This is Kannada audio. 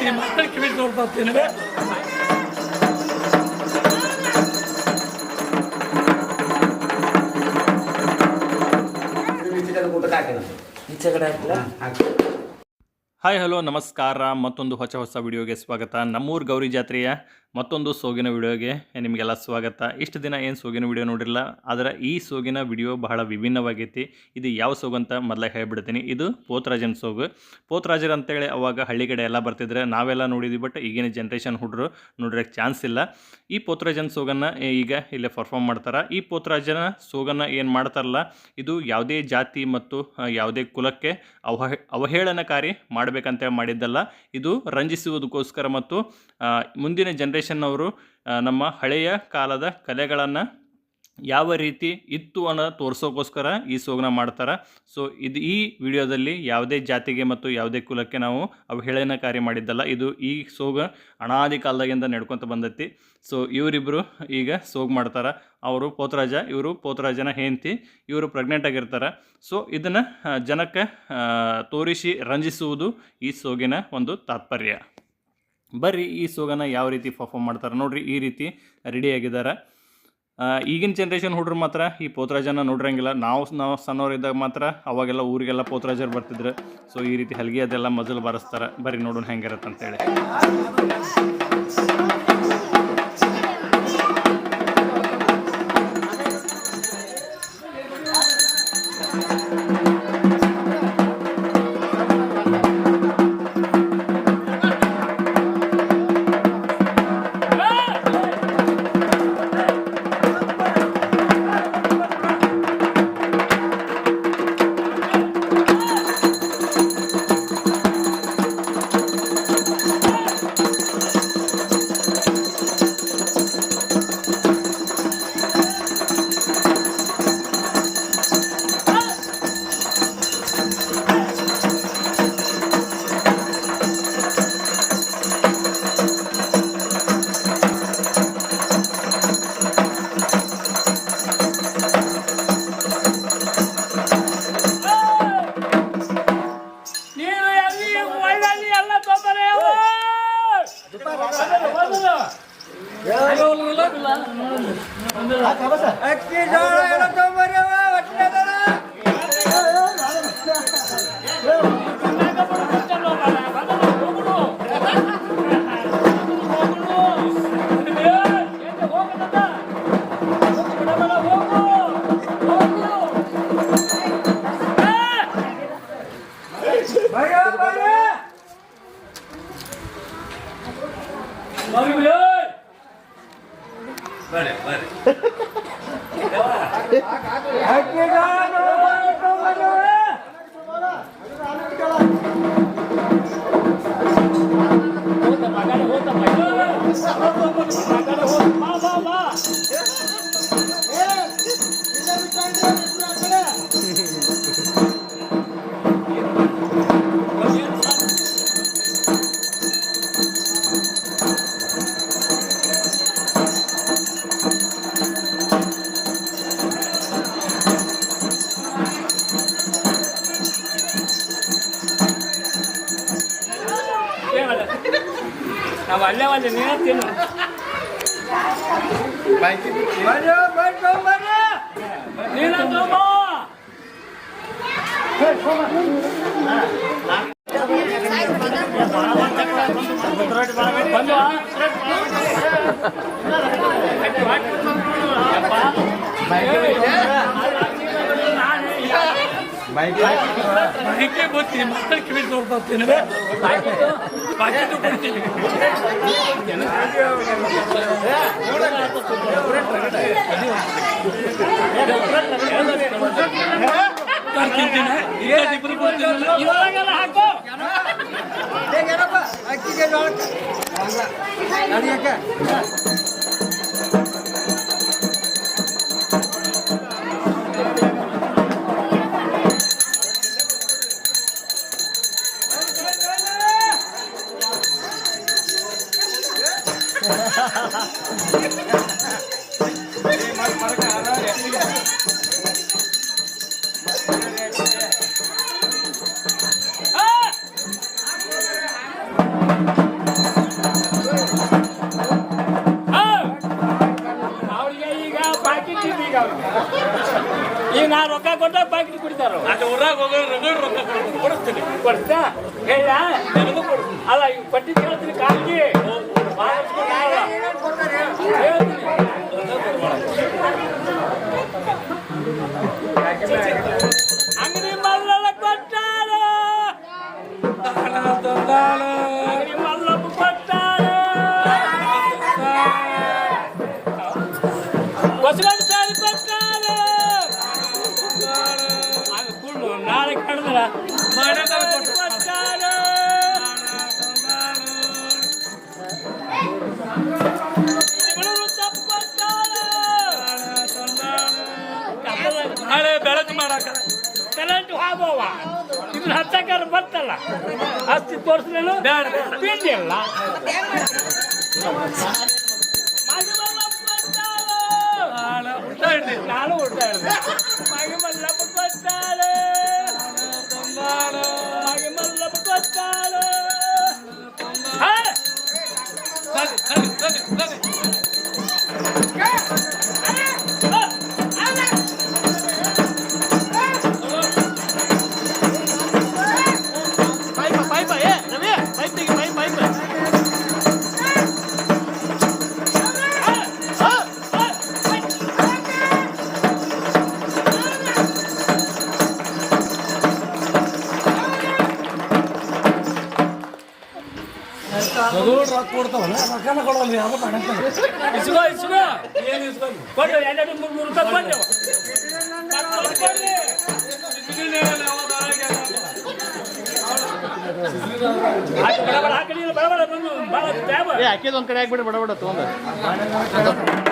ಬುತ್ತಿ ಮಕ್ಕಳ ಕಿವಿ ತೋರ್ತೀನಿ. ಹಾಯ್ ಹಲೋ ನಮಸ್ಕಾರ. ಮತ್ತೊಂದು ಹೊಸ ವಿಡಿಯೋಗೆ ಸ್ವಾಗತ. ನಮ್ಮೂರು ಗೌರಿ ಜಾತ್ರೆಯ ಮತ್ತೊಂದು ಸೋಗಿನ ವಿಡಿಯೋಗೆ ನಿಮಗೆಲ್ಲ ಸ್ವಾಗತ. ಇಷ್ಟು ದಿನ ಏನು ಸೋಗಿನ ವಿಡಿಯೋ ನೋಡಿರಲ್ಲ, ಆದರೆ ಈ ಸೋಗಿನ ವಿಡಿಯೋ ಬಹಳ ವಿಭಿನ್ನವಾಗೈತಿ. ಇದು ಯಾವ ಸೋಗು ಅಂತ ಮೊದಲೇ ಹೇಳ್ಬಿಡ್ತೀನಿ. ಇದು ಪೋತರಾಜನ ಸೋಗು. ಪೋತರಾಜರು ಅಂತೇಳಿ ಅವಾಗ ಹಳ್ಳಿ ಕಡೆ ಎಲ್ಲ ಬರ್ತಿದ್ರೆ ನಾವೆಲ್ಲ ನೋಡಿದ್ವಿ. ಬಟ್ ಈಗಿನ ಜನ್ರೇಷನ್ ಹುಡ್ರು ನೋಡಿರೋಕ್ಕೆ ಚಾನ್ಸ್ ಇಲ್ಲ. ಈ ಪೋತರಾಜನ ಸೋಗನ್ನು ಈಗ ಇಲ್ಲೇ ಪರ್ಫಾರ್ಮ್ ಮಾಡ್ತಾರೆ. ಈ ಪೋತರಾಜನ ಸೋಗನ್ನು ಏನು ಮಾಡ್ತಾರಲ್ಲ, ಇದು ಯಾವುದೇ ಜಾತಿ ಮತ್ತು ಯಾವುದೇ ಕುಲಕ್ಕೆ ಅವಹೇಳನಕಾರಿ ಮಾಡಬೇಕಂತ ಮಾಡಿದ್ದಲ್ಲ. ಇದು ರಂಜಿಸುವುದಕ್ಕೋಸ್ಕರ ಮತ್ತು ಮುಂದಿನ ಜನ್ರೇಷನ್ನವರು ನಮ್ಮ ಹಳೆಯ ಕಾಲದ ಕಲೆಗಳನ್ನು ಯಾವ ರೀತಿ ಇತ್ತು ಅನ್ನೋ ತೋರಿಸೋಕ್ಕೋಸ್ಕರ ಈ ಸೋಗನ್ನ ಮಾಡ್ತಾರೆ. ಸೊ ಈ ವಿಡಿಯೋದಲ್ಲಿ ಯಾವುದೇ ಜಾತಿಗೆ ಮತ್ತು ಯಾವುದೇ ಕುಲಕ್ಕೆ ನಾವು ಅವಹೇಳನಕಾರಿ ಮಾಡಿದ್ದಲ್ಲ. ಇದು ಈ ಸೋಗ ಅನಾದಿ ಕಾಲದಾಗಿಂದ ನಡ್ಕೊತ ಬಂದೈತಿ. ಸೊ ಇವರಿಬ್ಬರು ಈಗ ಸೋಗು ಮಾಡ್ತಾರೆ. ಅವರು ಪೋತರಾಜ, ಇವರು ಪೋತರಾಜನ ಹೆಂಡತಿ. ಇವರು ಪ್ರೆಗ್ನೆಂಟ್ ಆಗಿರ್ತಾರೆ. ಸೊ ಇದನ್ನು ಜನಕ್ಕೆ ತೋರಿಸಿ ರಂಜಿಸುವುದು ಈ ಸೋಗಿನ ಒಂದು ತಾತ್ಪರ್ಯ. ಬರ್ರಿ ಈ ಸೋಗನ್ನು ಯಾವ ರೀತಿ ಪರ್ಫಾರ್ಮ್ ಮಾಡ್ತಾರೆ ನೋಡ್ರಿ. ಈ ರೀತಿ ರೆಡಿಯಾಗಿದ್ದಾರೆ. ಈಗಿನ ಜನ್ರೇಷನ್ ಹುಡ್ರು ಮಾತ್ರ ಈ ಪೋತರಾಜನ ನೋಡಿರಂಗಿಲ್ಲ. ನಾವು ಸಣ್ಣವರಿದ್ದಾಗ ಮಾತ್ರ ಅವಾಗೆಲ್ಲ ಊರಿಗೆಲ್ಲ ಪೋತರಾಜರು ಬರ್ತಿದ್ರು. ಸೊ ಈ ರೀತಿ ಹಲ್ಗೆ ಅದೆಲ್ಲ ಮೊದಲು ಬಾರಿಸ್ತಾರೆ. ಬರ್ರಿ ನೋಡೋಣ ಹೆಂಗಿರತ್ತೆ ಅಂತೇಳಿ. ನಾವು ಅಲ್ಲೇ ಒಂದು ನೀನು ತಿನ್ನು ನೀನು ಮೈಕೆ ಬುತ್ತಿ ಮಕ್ಕಳ ಕಿವಿ ತೋರ್ತೀನಿ. ಪಾಕಿಟ್ಟು ಕೊಡ್ತೀನಿ. ಇವಾಗೆಲ್ಲ ಹಾಕೋ ಅಕ್ಕಿಗೆ ಈಗ ನಾ ರೊಕ್ಕ ಕೊಟ್ಟಾಗ ಬಾಕಿ ಕುಡಿತಾರ ಅದು ಊರಾಗ ಹೋಗೋ ರೊಕ್ಕ ಕೊಡಿಸ್ತೀನಿ ಕೊಡ್ತಾ ಹೇಳ ಅಲ್ಲ ಈಗ ಪಟ್ಟಿ ಹೇಳ್ತೀನಿ ಕಾಲಿಗೆ ಅಂಗಡಿ ಮಲ್ಲಲ್ಲ ಕೊಟ್ಟಾರ ಅಂಗಡಿ ಮಲ್ಲಪ್ಪ ಕೊಟ್ಟಾರ ಬಸವಣ್ಣ ಸಾರಿ ಕೊಟ್ಟಾರ ಅದು ಕುಳ್ಳು ನಾಳೆ ಕಡ್ದ್ರ ಕೊಟ್ಟಾರ ನಾಳೆ ಬೆಳಗ್ಗೆ ಮಾಡಾಕ ಕರೆಂಟ್ ಹೋಗವ ಇದನ್ನ ಹತ್ತಕ್ಕಾರ ಬರ್ತಲ್ಲ ಅಷ್ಟು ತೋರಿಸ್ಲೇನು ಪಿಂಡಿ ಅಲ್ಲ ನಾನು ಉಲ್ಟಾ ಹೇಳಿದೆ ಮಾಗಿ ಮಲ್ಲಪ್ಪ ಕೊಟ್ಟಾಳೆ ಮಾಗಿ ಮಲ್ಲಪ್ಪ ಕೊಟ್ಟಾಳೆ ರೊಕ್ಕ ಕೊಡ್ತಾವಲ್ಲ ರೊಕ್ಕನ ಕೊಡೋಲ್ಲ ಯಾವ ಇಸ್ಕೋ ಇಸ್ಕೋ ಏನು ಇಸ್ಕೋ ಕೊಡ್ರಿ 200-300 ರೂಪಾಯಿ ಕೊಡ್ರಿ ಹಾಕಿಲ್ಲ ಬಡ ಬಡ ಬಂದು ಭಾಳ ಹಾಕಿದ ಒಂದ್ ಕಡೆ ಹಾಕ್ಬಿಡ್ರಿ ಬಡ ಬಡ ತೊಗೊಂಡು